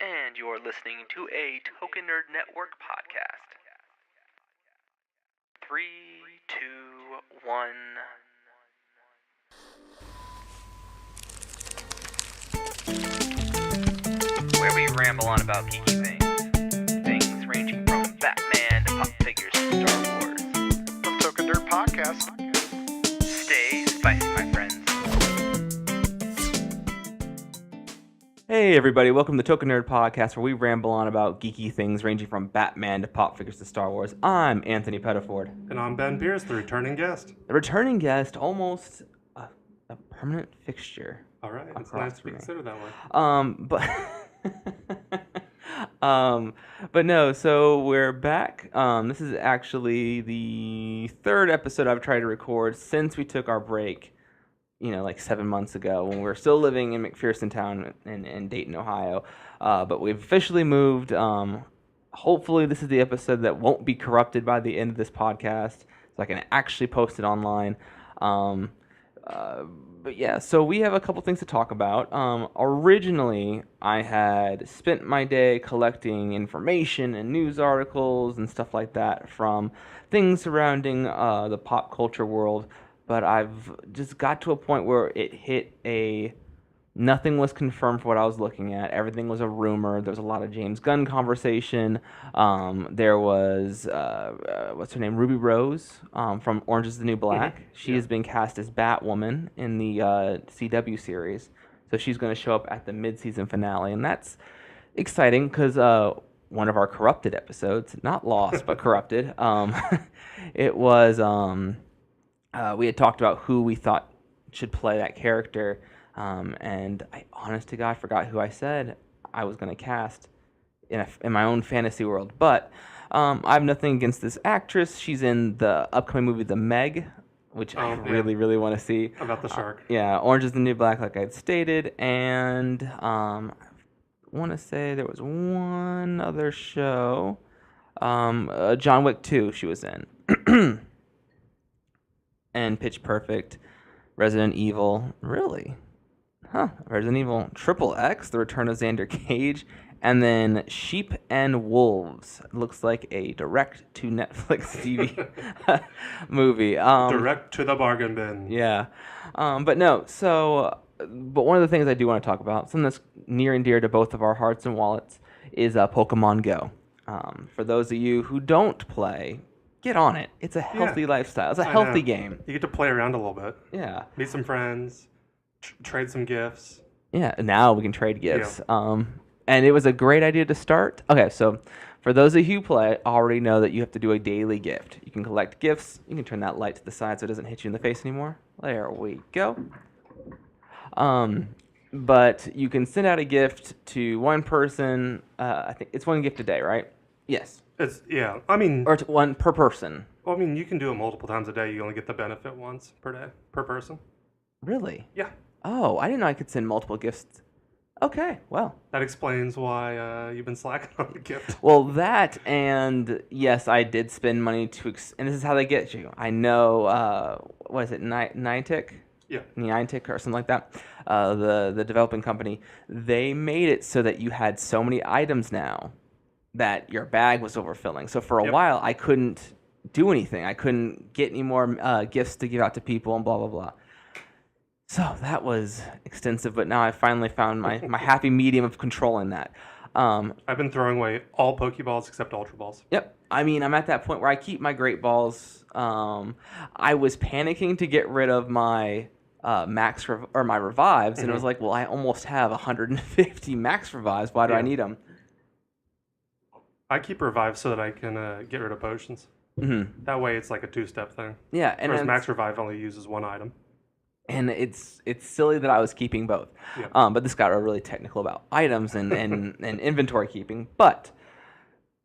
And you're listening to a Token Nerd Network podcast. 3, 2, 1. Where we ramble on about geeky things. Things ranging from Batman to pop figures to Star Wars. From Token Nerd Podcast. Stay spicy, my friends. Hey everybody, welcome to Token Nerd Podcast, where we ramble on about geeky things ranging from Batman to pop figures to Star Wars. I'm Anthony Pettiford. And I'm Ben Pierce, the returning guest. The returning guest, almost a permanent fixture. All right, it's across nice to be from me. considered that way. But no, so we're back. This is actually the third episode I've tried to record since we took our break, like 7 months ago when we were still living in McPherson Town in Dayton, Ohio. But we've officially moved. Hopefully this is the episode that won't be corrupted by the end of this podcast, so I can actually post it online. But yeah, so we have a couple things to talk about. Originally, I had spent my day collecting information and news articles and stuff like that from things surrounding the pop culture world, but I've just got to a point where it hit nothing was confirmed for what I was looking at. Everything was a rumor. There was a lot of James Gunn conversation. There was, what's her name, Ruby Rose from Orange is the New Black. She has been cast as Batwoman in the CW series. So she's going to show up at the mid-season finale. And that's exciting because one of our Corrupted episodes, not Lost, but Corrupted, it was, we had talked about who we thought should play that character. And I, honest to God, forgot who I said I was going to cast in my own fantasy world. But I have nothing against this actress. She's in the upcoming movie The Meg, which I really, really want to see. About the shark. Yeah, Orange is the New Black, like I had stated. And I want to say there was one other show. John Wick 2 she was in. And Pitch Perfect, Resident Evil, really? Resident Evil Triple X, The Return of Xander Cage, and then Sheep and Wolves. Looks like a direct-to-Netflix TV movie. Direct to the bargain bin. Yeah. But one of the things I do want to talk about, something that's near and dear to both of our hearts and wallets, is Pokemon Go. For those of you who don't play, get on it. It's a healthy lifestyle. It's a healthy game. You get to play around a little bit. Yeah. Meet some friends. Trade some gifts. Yeah, now we can trade gifts. Yeah. And it was a great idea to start. Okay, so for those of you who play, already know that you have to do a daily gift. You can collect gifts. You can turn that light to the side so it doesn't hit you in the face anymore. There we go. But you can send out a gift to one person. I think it's one gift a day, right? Yes. Or to one per person. Well, you can do it multiple times a day. You only get the benefit once per day, per person. Really? Yeah. Oh, I didn't know I could send multiple gifts. Okay, well. That explains why you've been slacking on the gift. Well, that, and yes, I did spend money and this is how they get you. I know, what is it, Niantic? Yeah. Niantic or something like that. The developing company, they made it so that you had so many items now that your bag was overfilling. So for a while, I couldn't do anything. I couldn't get any more gifts to give out to people and blah, blah, blah. So that was extensive, but now I finally found my happy medium of controlling that. I've been throwing away all Pokeballs except Ultra Balls. Yep. I'm at that point where I keep my Great Balls. I was panicking to get rid of my my Revives, and it was like, well, I almost have 150 Max Revives. Why do I need them? I keep Revives so that I can get rid of potions. Mm-hmm. That way it's like a two-step thing. Yeah. And whereas Max Revive only uses one item. And it's silly that I was keeping both. Yeah. But this got really technical about items and inventory keeping. But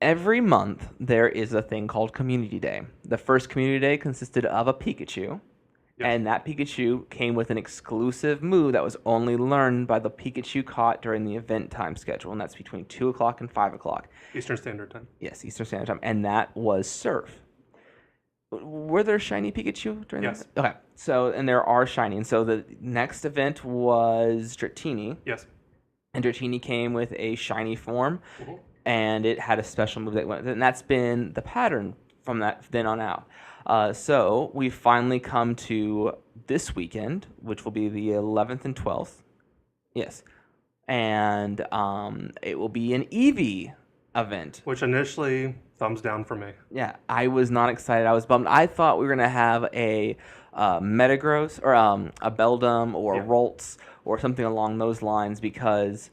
every month there is a thing called Community Day. The first Community Day consisted of a Pikachu. Yep. And that Pikachu came with an exclusive move that was only learned by the Pikachu caught during the event time schedule. And that's between 2 o'clock and 5 o'clock. Eastern Standard Time. Yes, Eastern Standard Time. And that was Surf. Were there shiny Pikachu during Yes. that? Okay. So, and there are shiny. And so the next event was Dratini. Yes. and Dratini came with a shiny form, Mhm. and it had a special move that went, and that's been the pattern from that then on out. So we finally come to this weekend, which will be the 11th and 12th. Yes, and it will be an Eevee event. Which initially, thumbs down for me. Yeah, I was not excited. I was bummed. I thought we were gonna have a Metagross or a Beldum or Yeah. Roltz or something along those lines, because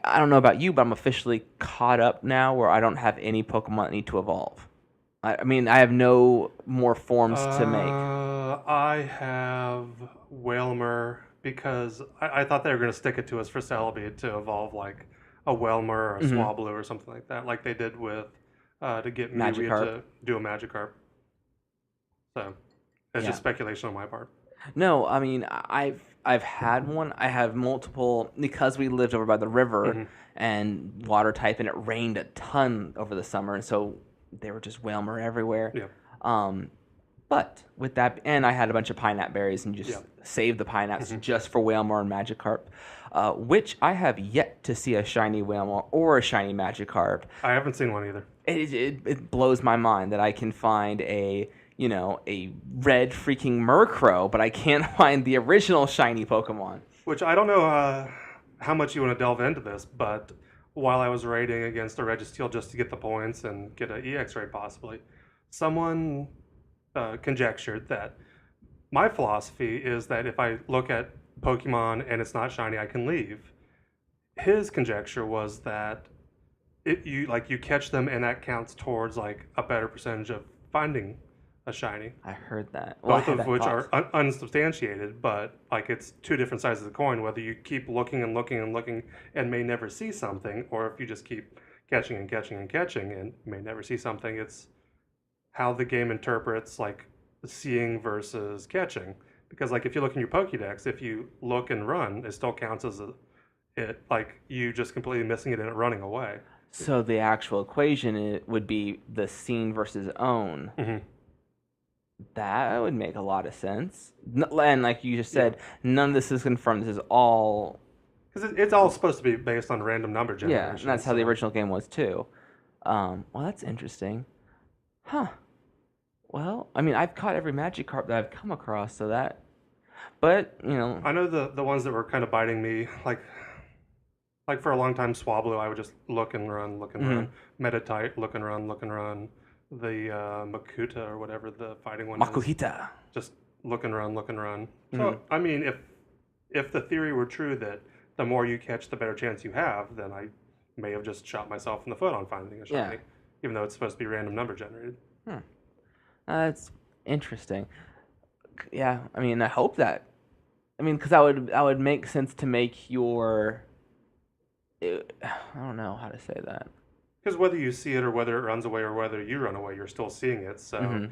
I don't know about you, but I'm officially caught up now where I don't have any Pokemon that need to evolve. I mean, I have no more forms to make. I have Wailmer because I thought they were going to stick it to us for Celebi to evolve like a Wailmer or a Swablu or something like that, like they did with to get Mewtwo Magikarp. to do a Magikarp. So it's Yeah. just speculation on my part. No, I mean, I've had one. I have multiple because we lived over by the river and water type, and it rained a ton over the summer, and so they were just Wailmer everywhere. Yeah. But with that, and I had a bunch of Pineapple berries and just saved the Pineapples just for Wailmer and Magikarp, which I have yet to see a shiny Wailmer or a shiny Magikarp. I haven't seen one either. It blows my mind that I can find a red freaking Murkrow, but I can't find the original shiny Pokemon. Which I don't know how much you want to delve into this, but while I was raiding against a Registeel just to get the points and get an EX raid possibly, someone conjectured that my philosophy is that if I look at Pokemon and it's not shiny, I can leave. His conjecture was that you catch them and that counts towards like a better percentage of finding a shiny. I heard that. Well, Both of which are unsubstantiated, but like it's two different sides of the coin. Whether you keep looking and looking and looking and may never see something, or if you just keep catching and catching and catching and may never see something, it's how the game interprets like seeing versus catching. Because like if you look in your Pokédex, if you look and run, it still counts as it like you just completely missing it and it running away. So the actual equation would be the seen versus own. That would make a lot of sense. And like you just said, none of this is confirmed. This is all... Because it's all supposed to be based on random number generation. Yeah, and that's how the original game was too. Well, that's interesting. Huh. Well, I mean, I've caught every Magikarp that I've come across, so that... But, you know... I know the ones that were kind of biting me, like for a long time, Swablu, I would just look and run, run. Meditite, look and run. The Makuta or whatever the fighting one Makuhita. is. Just look and run. So, I mean, if the theory were true that the more you catch, the better chance you have, then I may have just shot myself in the foot on finding a shiny, even though it's supposed to be random number generated. That's interesting. Yeah, I mean, I hope that. I mean, because that would make sense to make your... I don't know how to say that. Because whether you see it or whether it runs away or whether you run away, you're still seeing it. So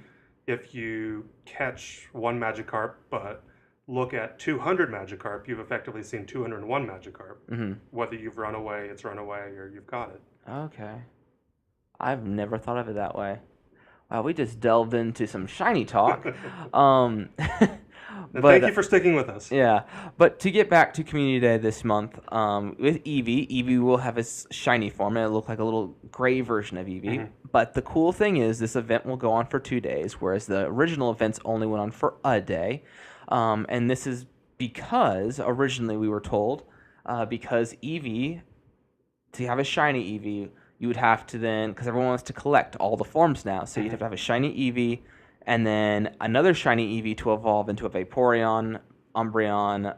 if you catch one Magikarp but look at 200 Magikarp, you've effectively seen 201 Magikarp. Whether you've run away, it's run away, or you've got it. Okay. I've never thought of it that way. Wow, we just delved into some shiny talk. But, thank you for sticking with us. Yeah, but to get back to Community Day this month, with Eevee will have his shiny form, and it'll look like a little gray version of Eevee. But the cool thing is this event will go on for 2 days, whereas the original events only went on for a day. And this is because, originally we were told, because Eevee, to have a shiny Eevee, you would have to then, because everyone wants to collect all the forms now, so you'd have to have a shiny Eevee, and then another shiny Eevee to evolve into a Vaporeon, Flareon,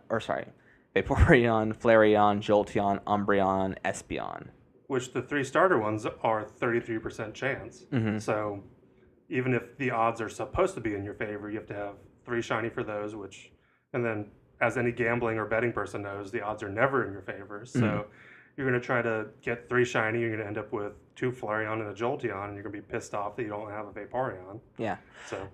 Jolteon, Umbreon, Espeon. Which the 3 starter ones are 33% chance. So even if the odds are supposed to be in your favor, you have to have 3 shiny for those, and then as any gambling or betting person knows, the odds are never in your favor. So you're going to try to get 3 shiny, you're going to end up with 2 Flareon and a Jolteon, and you're going to be pissed off that you don't have a Vaporeon. Yeah. So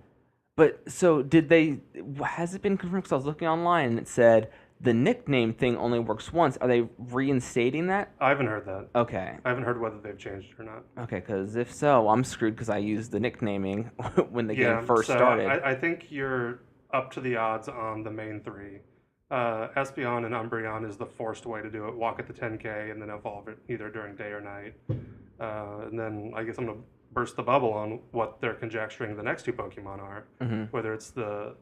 has it been confirmed? Because I was looking online and it said the nickname thing only works once. Are they reinstating that? I haven't heard that. Okay. I haven't heard whether they've changed it or not. Okay, because if so, I'm screwed because I used the nicknaming when the game first started. I think you're up to the odds on the main 3. Espeon and Umbreon is the forced way to do it. Walk at the 10K and then evolve it either during day or night. And then I guess I'm going to burst the bubble on what they're conjecturing the next two Pokemon are. Mm-hmm. Whether it's the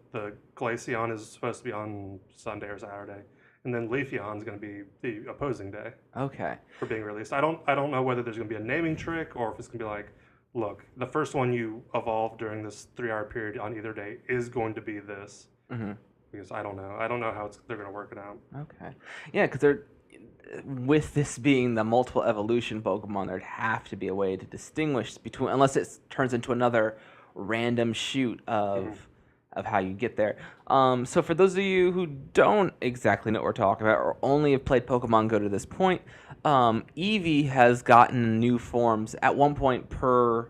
Glaceon is supposed to be on Sunday or Saturday, and then Leafeon is going to be the opposing day Okay. for being released. I don't know whether there's going to be a naming trick or if it's going to be like, look, the first one you evolve during this 3-hour period on either day is going to be this. Mm-hmm. Because I don't know. I don't know how they're going to work it out. Okay. Yeah, because they're with this being the multiple evolution Pokemon, there'd have to be a way to distinguish between, unless it turns into another random shoot of how you get there. So for those of you who don't exactly know what we're talking about, or only have played Pokemon Go to this point, Eevee has gotten new forms at one point per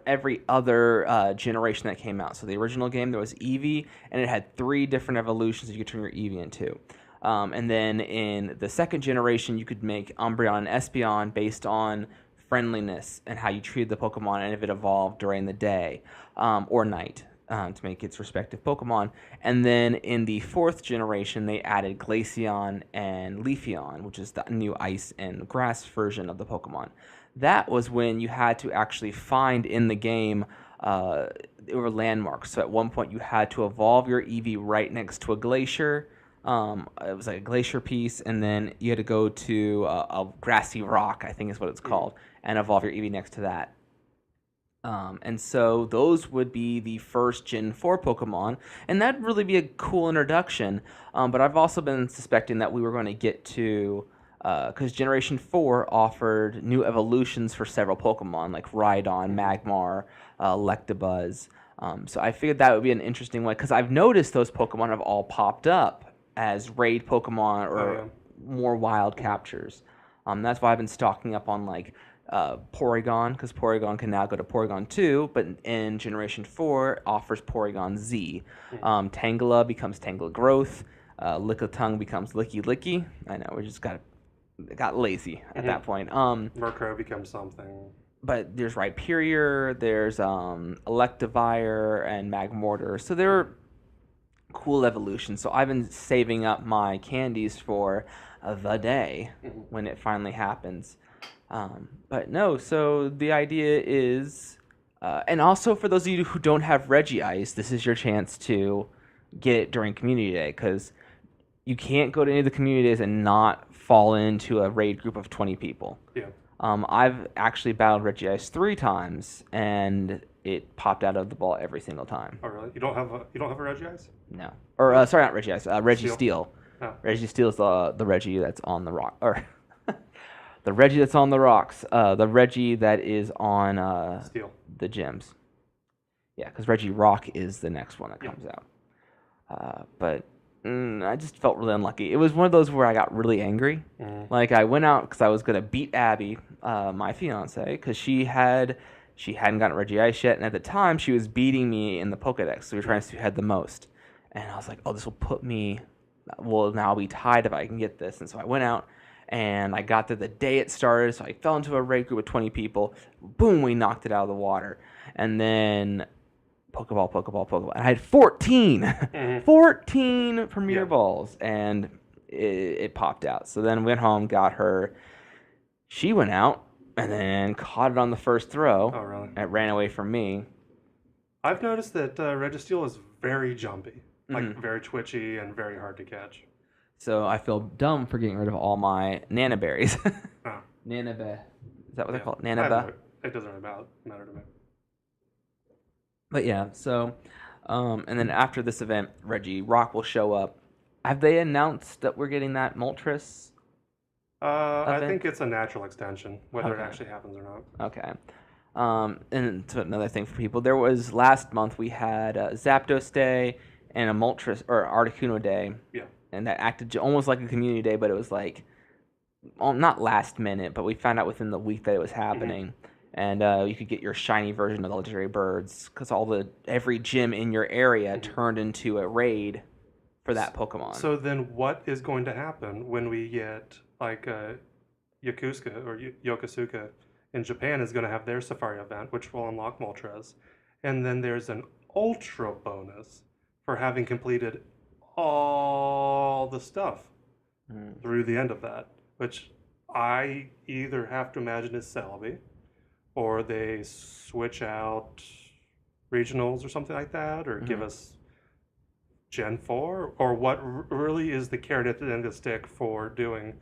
every other generation that came out. So the original game, there was Eevee, and it had 3 different evolutions that you could turn your Eevee into. And then in the second generation, you could make Umbreon and Espeon based on friendliness and how you treated the Pokemon and if it evolved during the day or night to make its respective Pokemon. And then in the 4th generation, they added Glaceon and Leafeon, which is the new ice and grass version of the Pokemon. That was when you had to actually find in the game there were landmarks. So at one point, you had to evolve your Eevee right next to a glacier. It was like a glacier piece, and then you had to go to a grassy rock, I think is what it's called, and evolve your Eevee next to that. And so those would be the first Gen 4 Pokemon, and that'd really be a cool introduction. But I've also been suspecting that we were going to get to, because Generation 4 offered new evolutions for several Pokemon, like Rhydon, Magmar, Electabuzz. So I figured that would be an interesting one, because I've noticed those Pokemon have all popped up as raid Pokemon or more wild captures. That's why I've been stocking up on like Porygon, because Porygon can now go to Porygon 2, but in Generation 4 offers Porygon Z. Tangela becomes Tangela Growth. Lickitung becomes Licky Licky. I know, we just got lazy at that point. Murkrow becomes something. But there's Rhyperior, there's Electivire, and Magmortar. So they're cool evolutions. So I've been saving up my candies for the day when it finally happens. But no, so the idea is, and also for those of you who don't have Regice, this is your chance to get it during Community Day, because you can't go to any of the community days and not fall into a raid group of 20 people. Yeah. I've actually battled Regice 3 times, and it popped out of the ball every single time. Oh really? You don't have a Regice? No. Or sorry, not Regice. Registeel. Oh. Registeel is the Reggie that's on the rock, or the Reggie that's on the rocks. The Reggie that is on Steel. the gyms. Yeah, because Regirock is the next one that comes out. But I just felt really unlucky. It was one of those where I got really angry. Like I went out because I was gonna beat Abby, my fiance, because she hadn't gotten Regice yet, and at the time she was beating me in the Pokedex. So we were trying to see who had the most, and I was like, oh, this will put me. Well, now I'll be tied if I can get this. And so I went out, and I got there the day it started. So I fell into a raid group of 20 people. Boom, we knocked it out of the water, and then Pokeball. And I had 14, 14 Premier Balls, and it popped out. So then went home, got her. She went out and then caught it on the first throw. Oh, really? And it ran away from me. I've noticed that Registeel is very jumpy, like very twitchy and very hard to catch. So I feel dumb for getting rid of all my Nanaberries. Oh. Nanabe. Is that what they're called? I don't Nanaba? know. It doesn't really matter to me. But yeah, so, and then after this event, Regirock will show up. Have they announced that we're getting that Moltres? I think it's a natural extension, whether it actually happens or not. Okay. And so another thing for people, there was last month we had Zapdos Day and a Moltres or Articuno Day. Yeah. And that acted almost like a community day, but it was like, well, not last minute, but we found out within the week that it was happening. And you could get your shiny version of the legendary birds because every gym in your area turned into a raid for that Pokemon. So then, what is going to happen when we get like Yokosuka or Yokosuka in Japan is going to have their Safari event, which will unlock Moltres, and then there's an ultra bonus for having completed all the stuff Mm. through the end of that, which I either have to imagine is Celebi, or they switch out regionals or something like that, or give us Gen 4, or what really is the carrot at the end of the stick for doing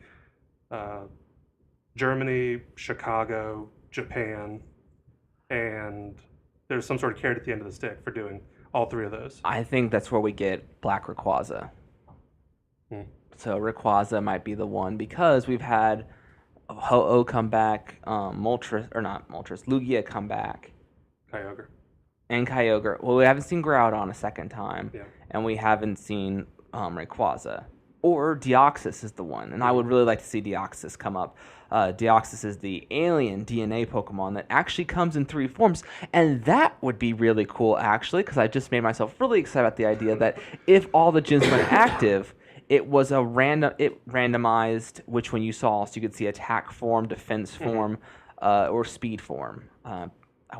Germany, Chicago, Japan, and there's some sort of carrot at the end of the stick for doing all three of those. I think that's where we get Black Rayquaza. Hmm. So Rayquaza might be the one because we've had Ho-Oh come back, Lugia come back, Kyogre. and Kyogre. Well, we haven't seen Groudon a second time, Yeah. and we haven't seen Rayquaza. Or Deoxys is the one, and I would really like to see Deoxys come up. Deoxys is the alien DNA Pokemon that actually comes in 3 forms, and that would be really cool, actually, because I just made myself really excited about the idea that if all the gyms went active, it was it randomized which one you saw, so you could see attack form, defense form, or speed form. I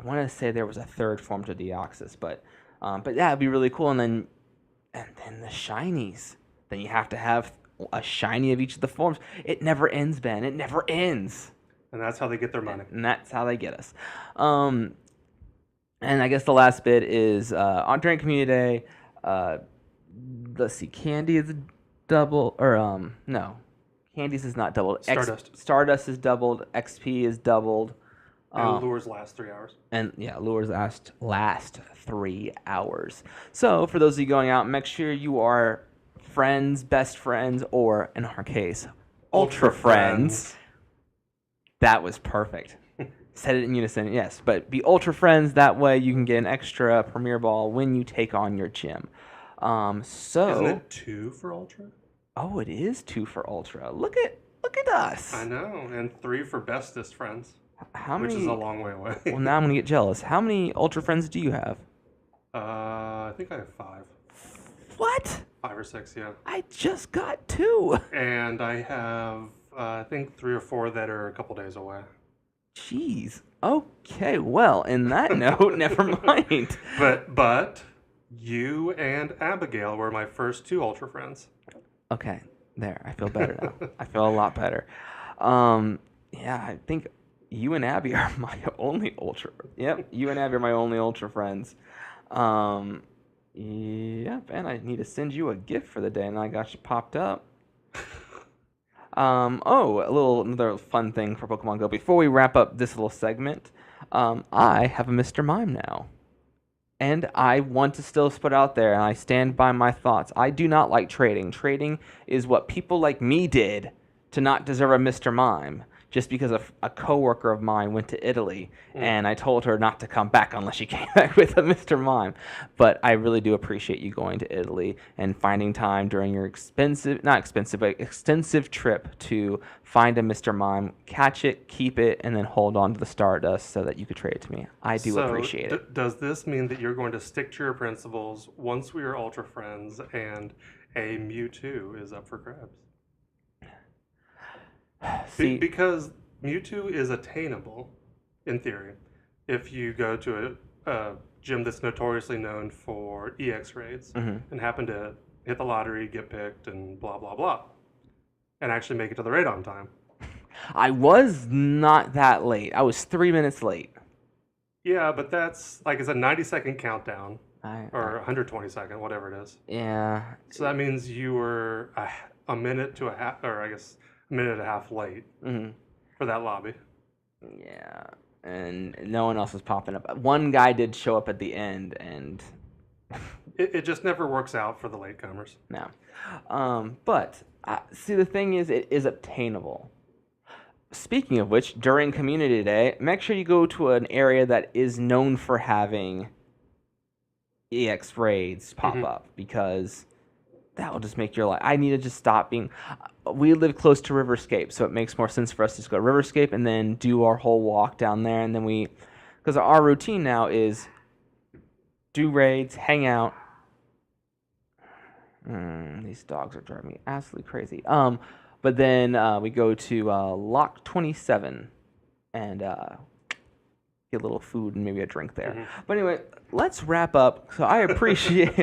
want to say there was a third form to Deoxys, but yeah, it'd be really cool. And then the shinies. Then you have to have a shiny of each of the forms. It never ends, Ben. It never ends. And that's how they get their money. And that's how they get us. And I guess the last bit is during Community Day. Let's see, Candy is double, or no, Candy's is not doubled. Stardust is doubled. XP is doubled. And lures last 3 hours. And yeah, lures last 3 hours. So for those of you going out, make sure you are friends, best friends, or in our case, ultra friends. That was perfect. Said it in unison, yes. But be ultra friends. That way you can get an extra Premier Ball when you take on your gym. Isn't it 2 for ultra? Oh, it is 2 for ultra. Look at us. I know, and 3 for bestest friends. How which many? is a long way away. Well, now I'm gonna get jealous. How many ultra friends do you have? I think I have 5. What? 5 or 6, yeah. I just got 2. And I have, I think 3 or 4 that are a couple days away. Jeez. Okay. Well, in that note, never mind. But you and Abigail were my first 2 ultra friends. Okay. There. I feel better now. I feel a lot better. Yeah, I think you and Abby are my only ultra. Yep. You and Abby are my only ultra friends. Yeah, Ben, I need to send you a gift for the day, and I got you popped up. Another fun thing for Pokemon Go. Before we wrap up this little segment, I have a Mr. Mime now. And I want to still put out there, and I stand by my thoughts. I do not like trading. Trading is what people like me did to not deserve a Mr. Mime. Just because a coworker of mine went to Italy, and I told her not to come back unless she came back with a Mr. Mime. But I really do appreciate you going to Italy and finding time during your extensive trip to find a Mr. Mime, catch it, keep it, and then hold on to the Stardust so that you could trade it to me. I do appreciate it. Does this mean that you're going to stick to your principles once we are ultra friends and a Mewtwo is up for grabs? See, because Mewtwo is attainable, in theory, if you go to a gym that's notoriously known for EX raids and happen to hit the lottery, get picked, and blah, blah, blah, and actually make it to the raid on time. I was not that late. I was 3 minutes late. Yeah, but that's like it's a 90-second countdown or 120-second, whatever it is. Yeah. So that means you were a minute to a half, or I guess a minute and a half late for that lobby. Yeah, and no one else was popping up. One guy did show up at the end, and it just never works out for the latecomers. No. But see, the thing is, it is obtainable. Speaking of which, during Community Day, make sure you go to an area that is known for having EX raids pop up, because that will just make your life. I need to just stop being. We live close to Riverscape, so it makes more sense for us to just go to Riverscape and then do our whole walk down there, and then because our routine now is do raids, hang out. These dogs are driving me absolutely crazy. But then we go to Lock 27 and get a little food and maybe a drink there. But anyway, let's wrap up. So I appreciate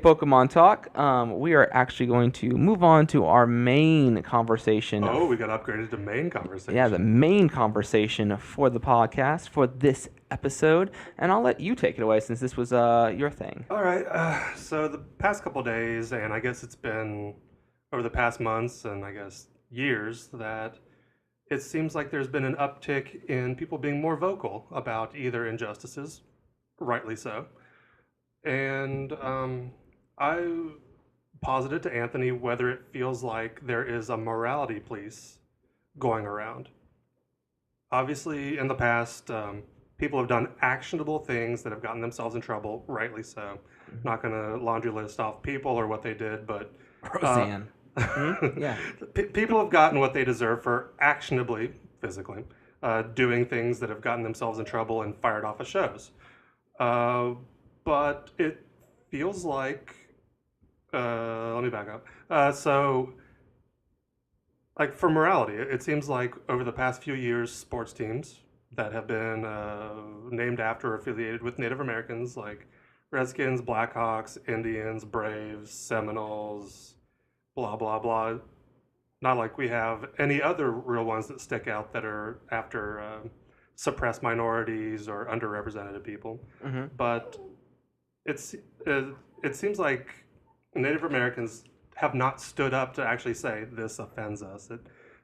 Pokemon talk. We are actually going to move on to our main conversation. Oh, we got upgraded to main conversation. Yeah, the main conversation for the podcast for this episode, and I'll let you take it away since this was your thing. All right. So the past couple days, and I guess it's been over the past months and I guess years, that it seems like there's been an uptick in people being more vocal about either injustices, rightly so. And I posited to Anthony whether it feels like there is a morality police going around. Obviously, in the past, people have done actionable things that have gotten themselves in trouble, rightly so. Not going to laundry list off people or what they did, but Roseanne. Yeah. People have gotten what they deserve for actionably, physically, doing things that have gotten themselves in trouble and fired off of shows. But it feels like, let me back up. So, like for morality, it seems like over the past few years, sports teams that have been named after or affiliated with Native Americans, like Redskins, Blackhawks, Indians, Braves, Seminoles, blah, blah, blah. Not like we have any other real ones that stick out that are after suppressed minorities or underrepresented people. But it seems like Native Americans have not stood up to actually say this offends us. It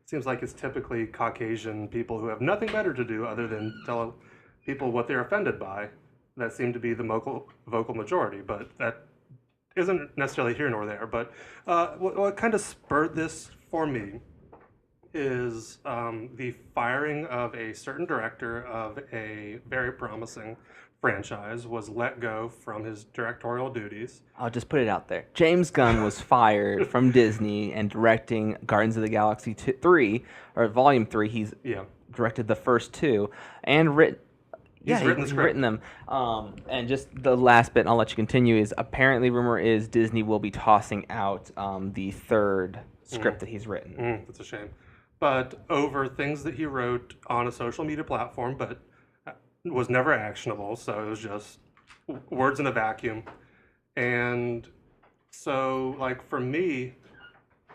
seems like it's typically Caucasian people who have nothing better to do other than tell people what they're offended by that seem to be the vocal majority. But that isn't necessarily here nor there, but what kind of spurred this for me is the firing of a certain director of a very promising franchise was let go from his directorial duties. I'll just put it out there. James Gunn was fired from Disney and directing Guardians of the Galaxy 3, or Volume 3. He's directed the first two and written. He's written them. And just the last bit, and I'll let you continue, is apparently rumor is Disney will be tossing out the third script that he's written. That's a shame. But over things that he wrote on a social media platform, but was never actionable, so it was just words in a vacuum. And so, like, for me,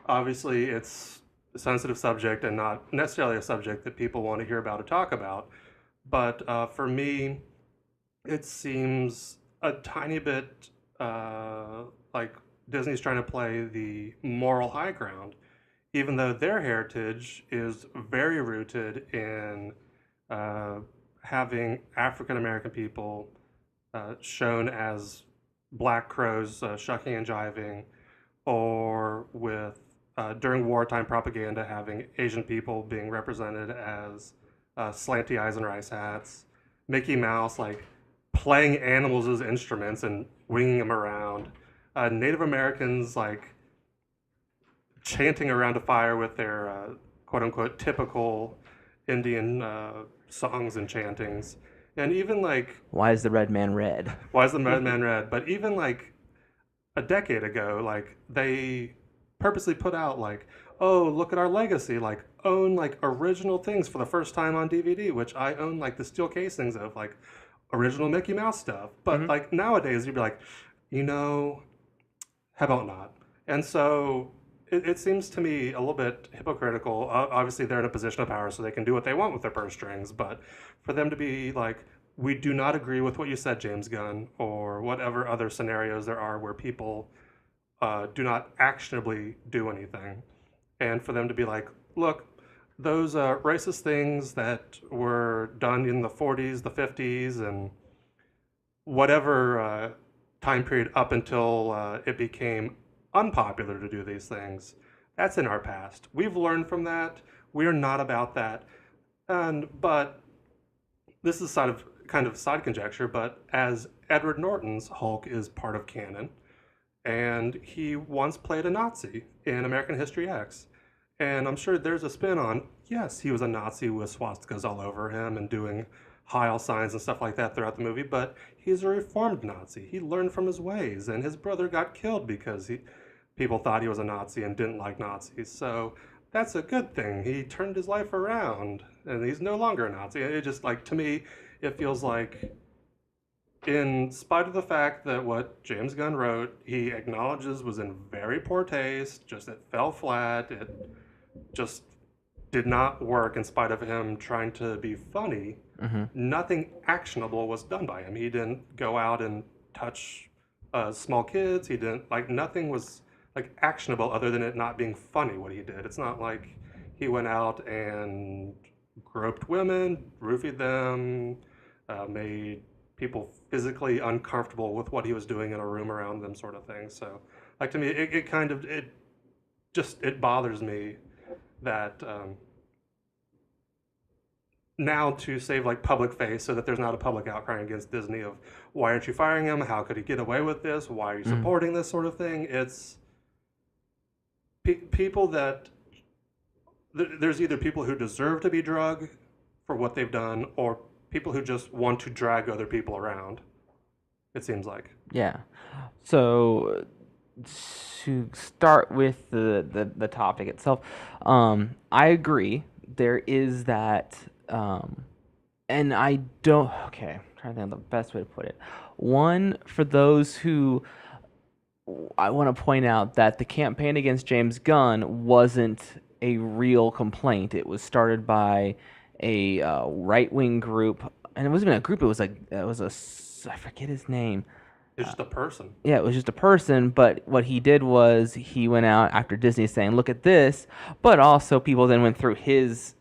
obviously it's a sensitive subject and not necessarily a subject that people want to hear about or talk about. But for me, it seems a tiny bit like Disney's trying to play the moral high ground, even though their heritage is very rooted in having African American people shown as black crows shucking and jiving, or with during wartime propaganda having Asian people being represented as slanty eyes and rice hats, Mickey Mouse like playing animals as instruments and winging them around, Native Americans like chanting around a fire with their quote unquote typical Indian songs and chantings, and even like Why is the red man red? Why is the red man red? But even like a decade ago, like they purposely put out like, oh, look at our legacy, like own like original things for the first time on DVD, which I own like the steel casings of like original Mickey Mouse stuff. But like nowadays you'd be like, you know, how about not? And so it seems to me a little bit hypocritical. Obviously they're in a position of power so they can do what they want with their purse strings, but for them to be like, we do not agree with what you said, James Gunn, or whatever other scenarios there are where people do not actionably do anything. And for them to be like, look, those racist things that were done in the 40s, the 50s, and whatever time period up until it became unpopular to do these things, that's in our past. We've learned from that. We're not about that. But this is kind of side conjecture, but as Edward Norton's Hulk is part of canon, and he once played a Nazi in American History X. And I'm sure there's a spin on, yes, he was a Nazi with swastikas all over him and doing Heil signs and stuff like that throughout the movie, but he's a reformed Nazi. He learned from his ways, and his brother got killed because people thought he was a Nazi and didn't like Nazis. So that's a good thing. He turned his life around, and he's no longer a Nazi. It just like to me, it feels like, in spite of the fact that what James Gunn wrote, he acknowledges was in very poor taste. Just it fell flat. It just did not work in spite of him trying to be funny. Nothing actionable was done by him. He didn't go out and touch small kids. He didn't, like, nothing was like actionable other than it not being funny what he did. It's not like he went out and groped women, roofied them, made people physically uncomfortable with what he was doing in a room around them, sort of thing. So, like, to me, it bothers me that now, to save like public face so that there's not a public outcry against Disney of why aren't you firing him? How could he get away with this? Why are you supporting this sort of thing? It's people that there's either people who deserve to be drugged for what they've done, or people who just want to drag other people around. It seems like. Yeah. So to start with the topic itself, I agree. There is that, and I don't. Okay, I'm trying to think of the best way to put it. One, for those who, I want to point out that the campaign against James Gunn wasn't a real complaint. It was started by a right-wing group, and it wasn't even a group. It was I forget his name. It's just a person. Yeah, it was just a person, but what he did was he went out after Disney saying, look at this, but also people then went through his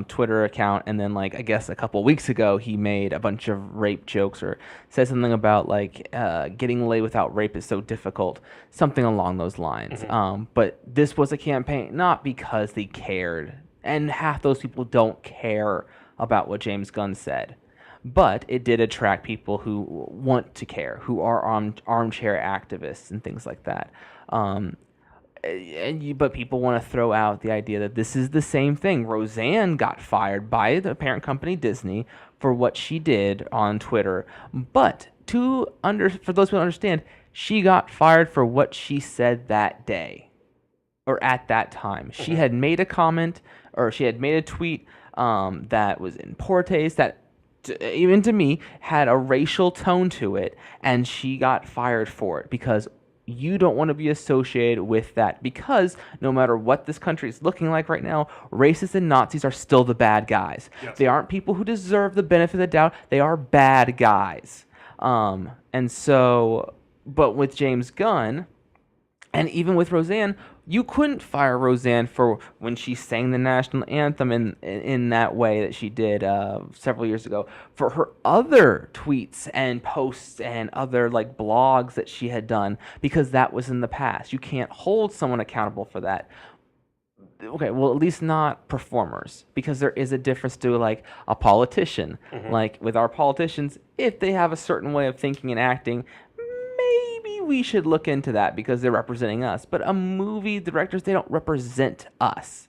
Twitter account, and then, like, I guess a couple weeks ago, he made a bunch of rape jokes or said something about, like, getting laid without rape is so difficult, something along those lines. But this was a campaign not because they cared, and half those people don't care about what James Gunn said. But it did attract people who want to care, who are armchair activists and things like that. But people want to throw out the idea that this is the same thing. Roseanne got fired by the parent company Disney for what she did on Twitter. But for those who don't understand, she got fired for what she said that day or at that time. She had made a comment, or she had made a tweet that was in poor taste, that even to me, had a racial tone to it, and she got fired for it because you don't want to be associated with that, because no matter what this country is looking like right now, racists and Nazis are still the bad guys. Yes. They aren't people who deserve the benefit of the doubt. They are bad guys. And so, but with James Gunn, and even with Roseanne, you couldn't fire Roseanne for when she sang the national anthem in that way that she did several years ago. For her other tweets and posts and other, like, blogs that she had done, because that was in the past. You can't hold someone accountable for that. Okay, well, at least not performers, because there is a difference to, like, a politician. Like, with our politicians, if they have a certain way of thinking and acting, maybe we should look into that because they're representing us. But a movie directors, they don't represent us.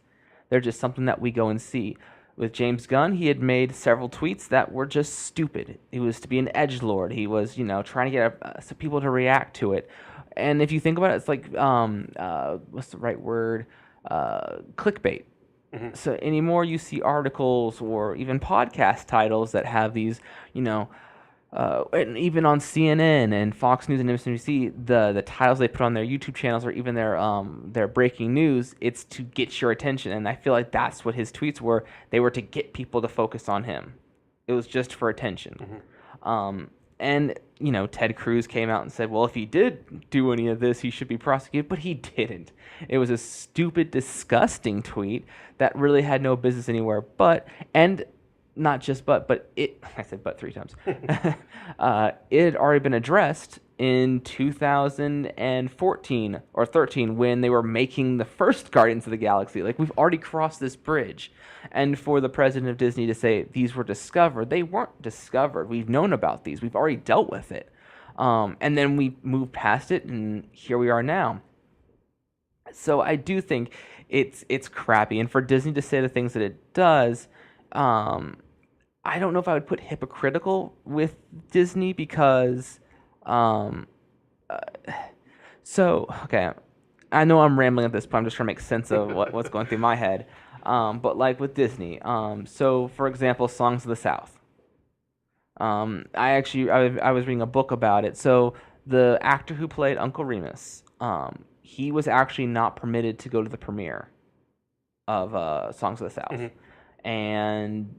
They're just something that we go and see. With James Gunn, he had made several tweets that were just stupid. He was to be an edgelord. He was, trying to get some people to react to it. And if you think about it, it's like, what's the right word? Clickbait. So anymore you see articles or even podcast titles that have these, and even on CNN and Fox News and MSNBC, the titles they put on their YouTube channels or even their breaking news, it's to get your attention. And I feel like that's what his tweets were. They were to get people to focus on him. It was just for attention. And, Ted Cruz came out and said, well, if he did do any of this, he should be prosecuted. But he didn't. It was a stupid, disgusting tweet that really had no business anywhere. But it, I said but 3 times. It had already been addressed in 2014 or 13 when they were making the first Guardians of the Galaxy. Like, we've already crossed this bridge. And for the president of Disney to say these were discovered, they weren't discovered. We've known about these. We've already dealt with it. And then we moved past it, and here we are now. So I do think it's crappy. And for Disney to say the things that it does, I don't know if I would put hypocritical with Disney because, okay, I know I'm rambling at this point. I'm just trying to make sense of what's going through my head. But like with Disney, so for example, Songs of the South. I was reading a book about it. So the actor who played Uncle Remus, he was actually not permitted to go to the premiere of Songs of the South, and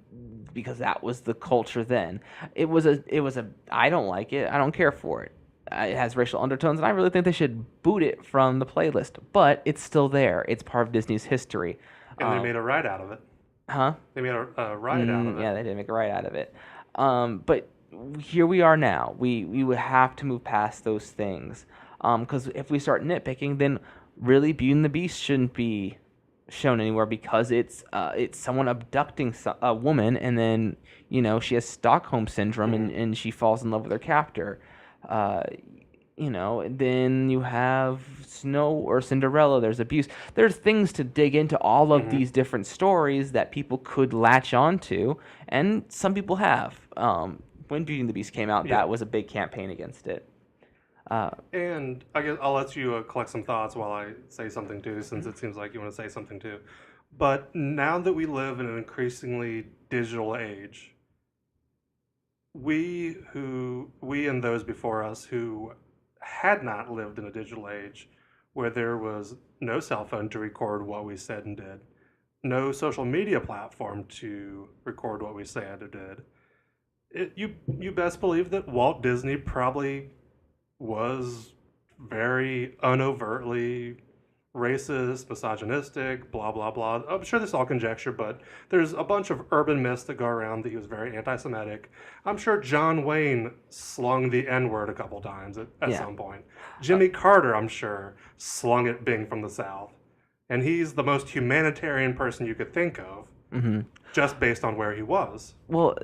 because that was the culture then. It was a. I don't like it. I don't care for it. It has racial undertones, and I really think they should boot it from the playlist. But it's still there. It's part of Disney's history. And they made a ride out of it. Huh? They made a ride out of it. Yeah, they did make a ride out of it. But here we are now. We would have to move past those things. Because if we start nitpicking, then really Beauty and the Beast shouldn't be shown anywhere because it's someone abducting a woman, and then she has Stockholm syndrome, and she falls in love with her captor. And then you have Snow or Cinderella. There's abuse. There's things to dig into all of these different stories that people could latch onto, and some people have. When Beauty and the Beast came out, that was a big campaign against it. And I guess I'll let you collect some thoughts while I say something too, since it seems like you want to say something too. But now that we live in an increasingly digital age, we and those before us who had not lived in a digital age where there was no cell phone to record what we said and did, no social media platform to record what we said or did, you best believe that Walt Disney probably was very unovertly racist, misogynistic, blah, blah, blah. I'm sure this is all conjecture, but there's a bunch of urban myths that go around that he was very anti-Semitic. I'm sure John Wayne slung the N-word a couple times at some point. Jimmy Carter, I'm sure, slung it being from the South. And he's the most humanitarian person you could think of, just based on where he was. Well,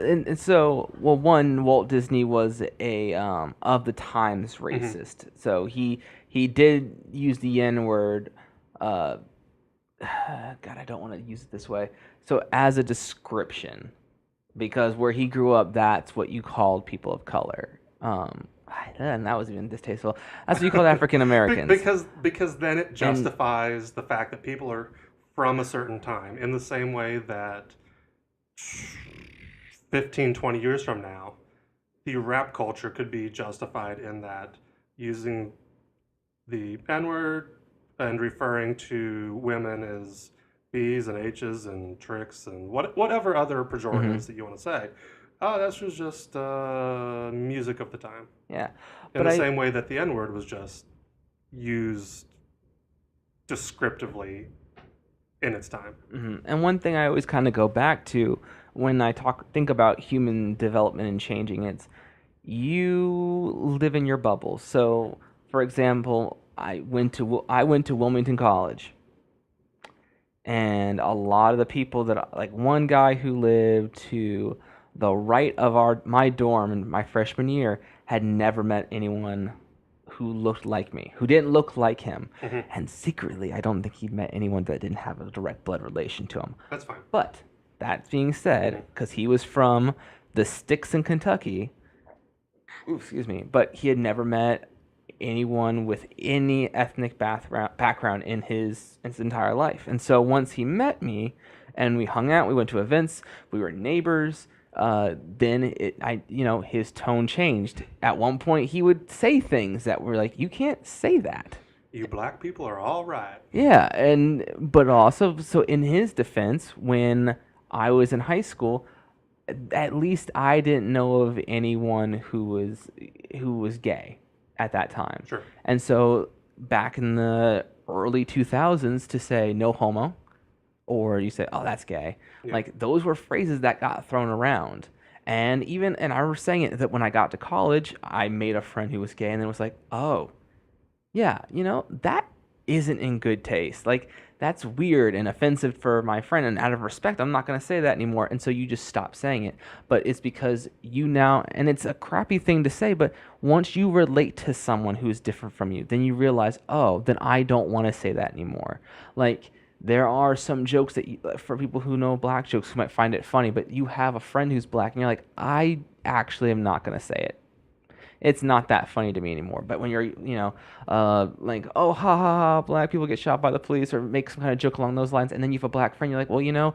one, Walt Disney was a of the times racist. So he did use the N-word. God, I don't want to use it this way. So as a description, because where he grew up, that's what you called people of color. And that was even distasteful. That's what you called African Americans. Because then it justifies the fact that people are from a certain time, in the same way that 15, 20 years from now, the rap culture could be justified in that using the N-word and referring to women as B's and H's and tricks and whatever other pejoratives that you want to say. Oh, this was just music of the time. Yeah. In the same way that the N-word was just used descriptively in its time. And one thing I always kind of go back to when I think about human development and changing, it's you live in your bubble. So, for example, I went to Wilmington College, and a lot of the people like one guy who lived to the right of my dorm in my freshman year had never met anyone who looked like me, who didn't look like him. And secretly, I don't think he'd met anyone that didn't have a direct blood relation to him. That's fine. But that being said, because he was from the sticks in Kentucky, but he had never met anyone with any ethnic background in his entire life. And so once he met me and we hung out, we went to events, we were neighbors, then his tone changed. At one point, he would say things that were like, "You can't say that. You black people are all right." Yeah, but also, so in his defense, when I was in high school, at least I didn't know of anyone who was gay at that time. Sure. And so back in the early 2000s, to say no homo, or you say, "Oh, that's gay," like those were phrases that got thrown around. And I was saying it that when I got to college, I made a friend who was gay, and then was like, "Oh, yeah, that isn't in good taste. Like that's weird and offensive for my friend, and out of respect, I'm not going to say that anymore." And so you just stop saying it. But it's because and it's a crappy thing to say, but once you relate to someone who is different from you, then you realize, oh, then I don't want to say that anymore. Like there are some jokes that for people who know black jokes who might find it funny, but you have a friend who's black and you're like, I actually am not going to say it. it's not that funny to me anymore. But when you're, like, oh, ha ha ha, black people get shot by the police, or make some kind of joke along those lines, and then you have a black friend, you're like, well,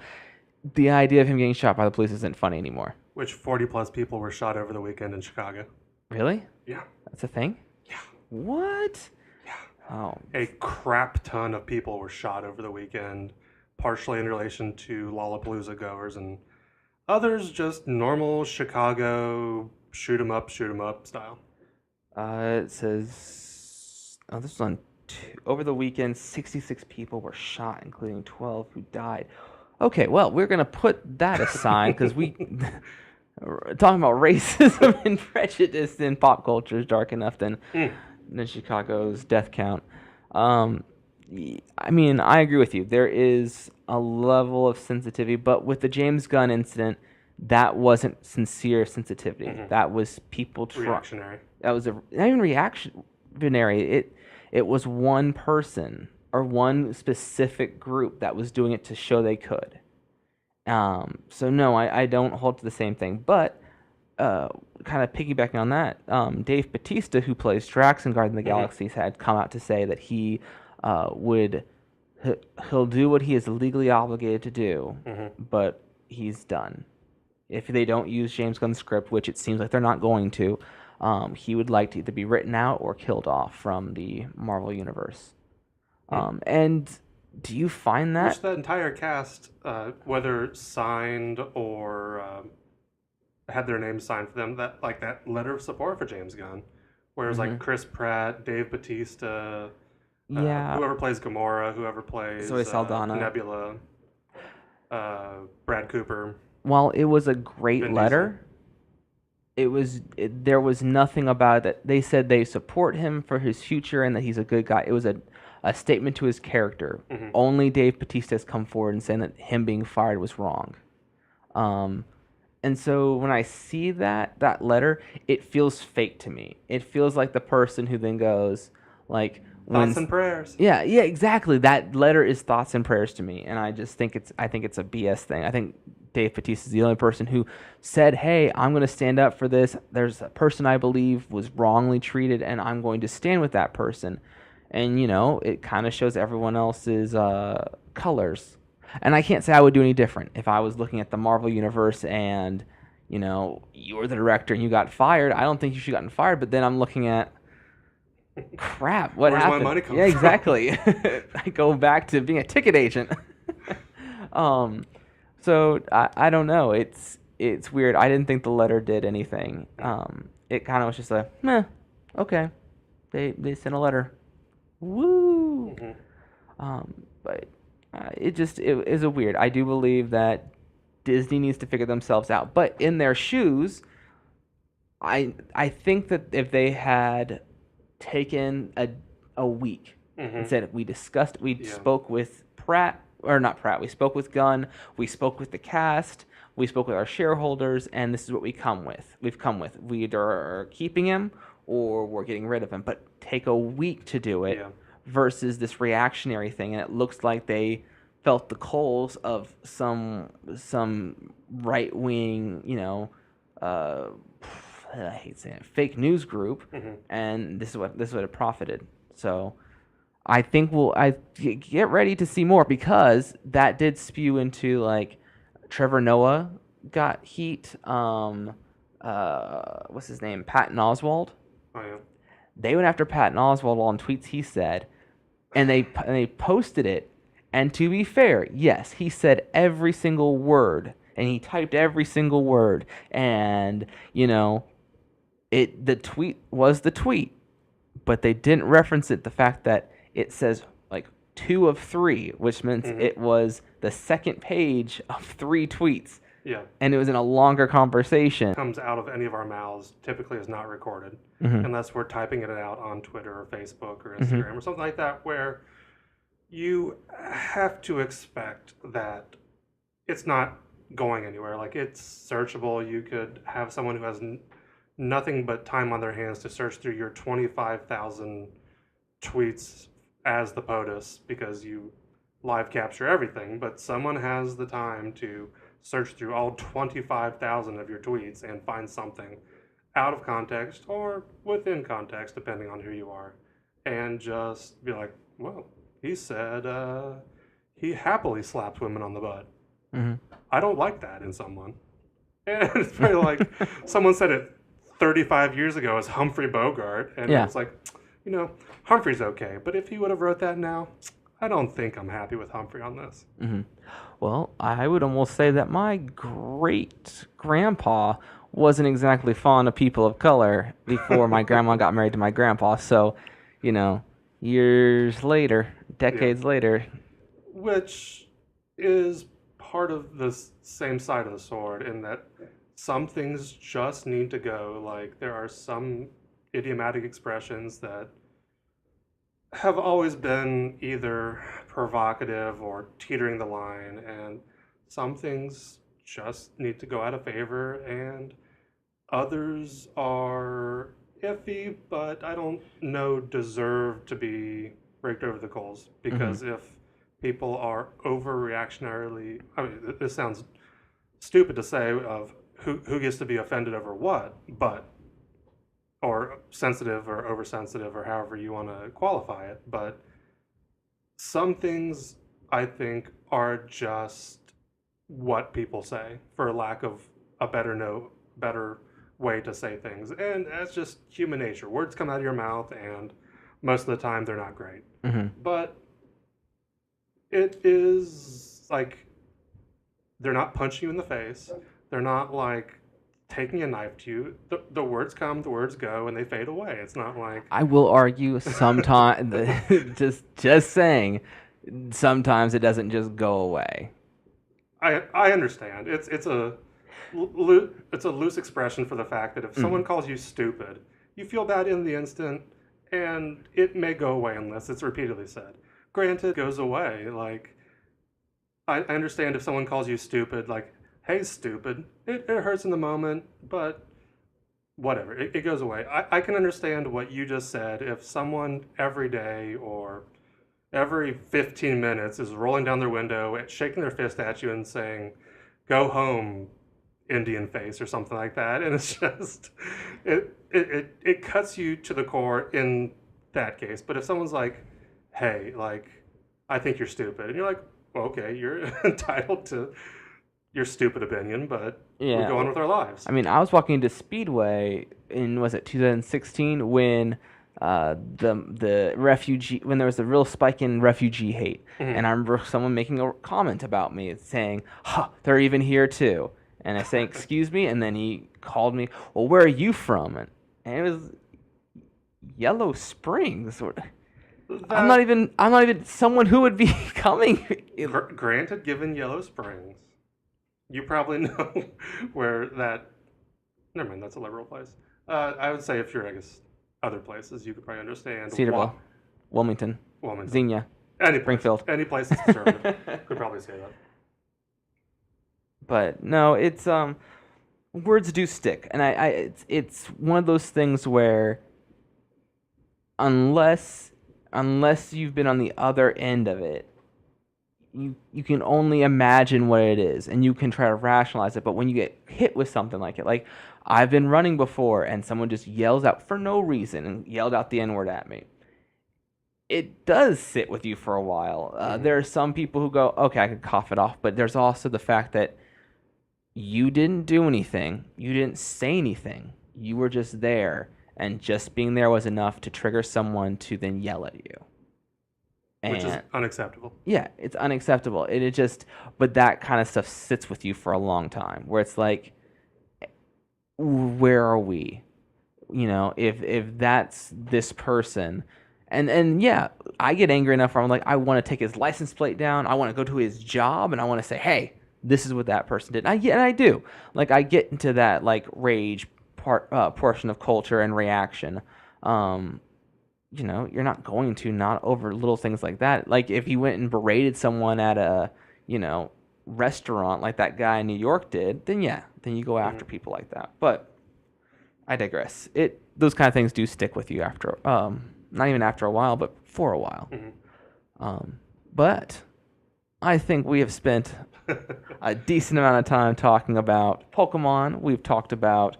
the idea of him getting shot by the police isn't funny anymore. Which 40 plus people were shot over the weekend in Chicago. Really? Yeah. That's a thing? Yeah. What? Yeah. Oh. A crap ton of people were shot over the weekend, partially in relation to Lollapalooza goers, and others just normal Chicago shoot 'em up style. It says, this was on over the weekend, 66 people were shot, including 12 who died. Okay, well, we're going to put that aside because talking about racism and prejudice in pop culture is dark enough than Chicago's death count. I mean, I agree with you. There is a level of sensitivity, but with the James Gunn incident, that wasn't sincere sensitivity. That was people reactionary. That was not even reactionary. It was one person or one specific group that was doing it to show they could. So no, I don't hold to the same thing. But kind of piggybacking on that, Dave Bautista, who plays Drax in Guardians of the Galaxy, had come out to say that he'll do what he is legally obligated to do, but he's done. If they don't use James Gunn's script, which it seems like they're not going to, he would like to either be written out or killed off from the Marvel Universe. And do you find that? Which the entire cast, whether signed or had their names signed for them, that letter of support for James Gunn, whereas like Chris Pratt, Dave Bautista, whoever plays Gamora, whoever plays Zoe Saldana, Nebula, Brad Cooper. While it was a great letter, there was nothing about it that they said they support him for his future and that he's a good guy. It was a statement to his character. Only Dave Bautista has come forward and saying that him being fired was wrong. And so when I see that letter, it feels fake to me. It feels like the person who then goes like, thoughts and prayers. Yeah, exactly. That letter is thoughts and prayers to me, and I just think it's a BS thing. I think Dave Bautista is the only person who said, "Hey, I'm going to stand up for this. There's a person I believe was wrongly treated, and I'm going to stand with that person." And it kind of shows everyone else's colors. And I can't say I would do any different if I was looking at the Marvel Universe and you were the director and you got fired. I don't think you should have gotten fired. But then I'm looking at, crap, what happened? Where's my money come Yeah, from? exactly. I go back to being a ticket agent. So I don't know. It's weird. I didn't think the letter did anything. It kind of was just a meh. Okay, they sent a letter. Woo. But it is a weird. I do believe that Disney needs to figure themselves out. But in their shoes, I think that if they had taken a week and said we spoke with Pratt, or not Pratt, we spoke with Gunn, we spoke with the cast, we spoke with our shareholders, and this is what we've come with. We either are keeping him or we're getting rid of him. But take a week to do it versus this reactionary thing, and it looks like they felt the coals of some right wing, I hate saying it, fake news group, and this is what it profited. So I think I get ready to see more, because that did spew into like Trevor Noah got heat. What's his name? Patton Oswalt. Oh yeah. They went after Patton Oswalt on tweets he said, and they posted it. And to be fair, yes, he said every single word, and he typed every single word, and the tweet was the tweet, but they didn't reference it. The fact that it says like 2 of 3, which meant it was the second page of 3 tweets. Yeah. And it was in a longer conversation. Comes out of any of our mouths typically is not recorded unless we're typing it out on Twitter or Facebook or Instagram or something like that, where you have to expect that it's not going anywhere. Like, it's searchable. You could have someone who has nothing but time on their hands to search through your 25,000 tweets as the POTUS, because you live capture everything, but someone has the time to search through all 25,000 of your tweets and find something out of context or within context, depending on who you are, and just be like, well, he said he happily slapped women on the butt. Mhm. I don't like that in someone. And it's probably like someone said it 35 years ago as Humphrey Bogart, and Yeah. it's like, Humphrey's okay, but if he would have wrote that now, I don't think I'm happy with Humphrey on this. Well, I would almost say that my great grandpa wasn't exactly fond of people of color before my grandma got married to my grandpa. So, years later, decades later. Which is part of the same side of the sword in that some things just need to go. Like, there are some idiomatic expressions that have always been either provocative or teetering the line, and some things just need to go out of favor, and others are iffy, but I don't know deserve to be raked over the coals, because if people are overreactionarily, I mean, this sounds stupid to say of who gets to be offended over what, but or sensitive or oversensitive or however you want to qualify it, but some things I think are just what people say, for lack of a better way to say things, and that's just human nature. Words come out of your mouth, and most of the time they're not great. But it is like they're not punching you in the face. They're not like taking a knife to you. The words come, the words go, and they fade away. It's not like I will argue sometimes, just saying, sometimes it doesn't just go away. I understand. It's a loose expression for the fact that if someone calls you stupid, you feel bad in the instant, and it may go away unless it's repeatedly said. Granted, it goes away. Like, I understand if someone calls you stupid, like, hey, stupid. It hurts in the moment, but whatever. It goes away. I can understand what you just said. If someone every day or every 15 minutes is rolling down their window, shaking their fist at you and saying, go home, Indian face, or something like that, and it's just, it cuts you to the core in that case. But if someone's like, hey, like, I think you're stupid, and you're like, well, okay, you're entitled to your stupid opinion, but we go on with our lives. I mean, I was walking into Speedway in, was it 2016, when the refugee, when there was a real spike in refugee hate, and I remember someone making a comment about me saying, they're even here too, and I say, excuse me, and then he called me, well, where are you from? And it was Yellow Springs. I'm not even someone who would be coming. Granted, given Yellow Springs, you probably know where that. Never mind, that's a liberal place. I would say if you're, I guess, other places, you could probably understand. Cedarville, Wilmington, Xenia, Springfield. Any place that's conservative could probably say that. But no, it's words do stick, and it's one of those things where unless you've been on the other end of it, you can only imagine what it is, and you can try to rationalize it. But when you get hit with something like it, like I've been running before, and someone just yells out for no reason and yelled out the N-word at me, it does sit with you for a while. There are some people who go, okay, I can cough it off, but there's also the fact that you didn't do anything, you didn't say anything, you were just there, and just being there was enough to trigger someone to then yell at you. Which is unacceptable. Yeah, it's unacceptable. But that kind of stuff sits with you for a long time, where it's like, where are we? If that's this person, and yeah, I get angry enough where I'm like, I want to take his license plate down, I want to go to his job, and I want to say, hey, this is what that person did. And I do. Like, I get into that, like, rage portion of culture and reaction. You're not going to, not over little things like that. Like, if you went and berated someone at a, restaurant like that guy in New York did, then yeah, then you go after people like that. But I digress. Those kind of things do stick with you after, not even after a while, but for a while. But I think we have spent a decent amount of time talking about Pokemon. We've talked about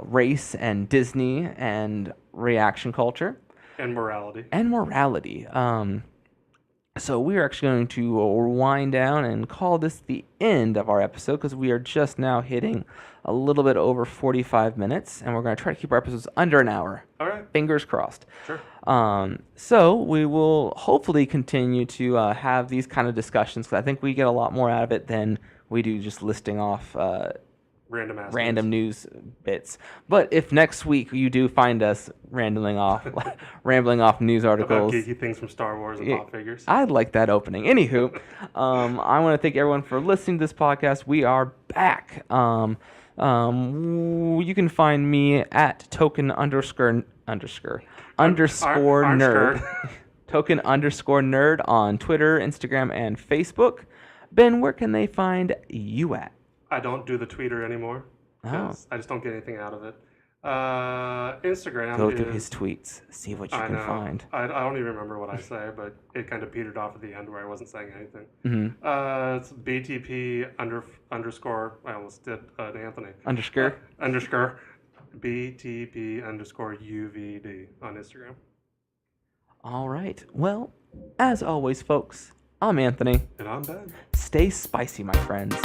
race and Disney and reaction culture And morality. and morality. So we are actually going to wind down and call this the end of our episode because we are just now hitting a little bit over 45 minutes, and we're going to try to keep our episodes under an hour. All right. Fingers crossed. Sure. So we will hopefully continue to have these kind of discussions because I think we get a lot more out of it than we do just listing off random news bits. But if next week you do find us rambling off news articles, about geeky things from Star Wars and pop figures. I'd like that opening. Anywho, I want to thank everyone for listening to this podcast. We are back. You can find me at token_nerd. Token_nerd on Twitter, Instagram, and Facebook. Ben, where can they find you at? I don't do the tweeter anymore. Oh. I just don't get anything out of it. Instagram. Go through his tweets, see what you can find. I don't even remember what I say, but it kind of petered off at the end where I wasn't saying anything. Mm-hmm. It's BTP underscore. I almost did Anthony. Underscore BTP underscore UVD on Instagram. All right. Well, as always, folks, I'm Anthony. And I'm Ben. Stay spicy, my friends.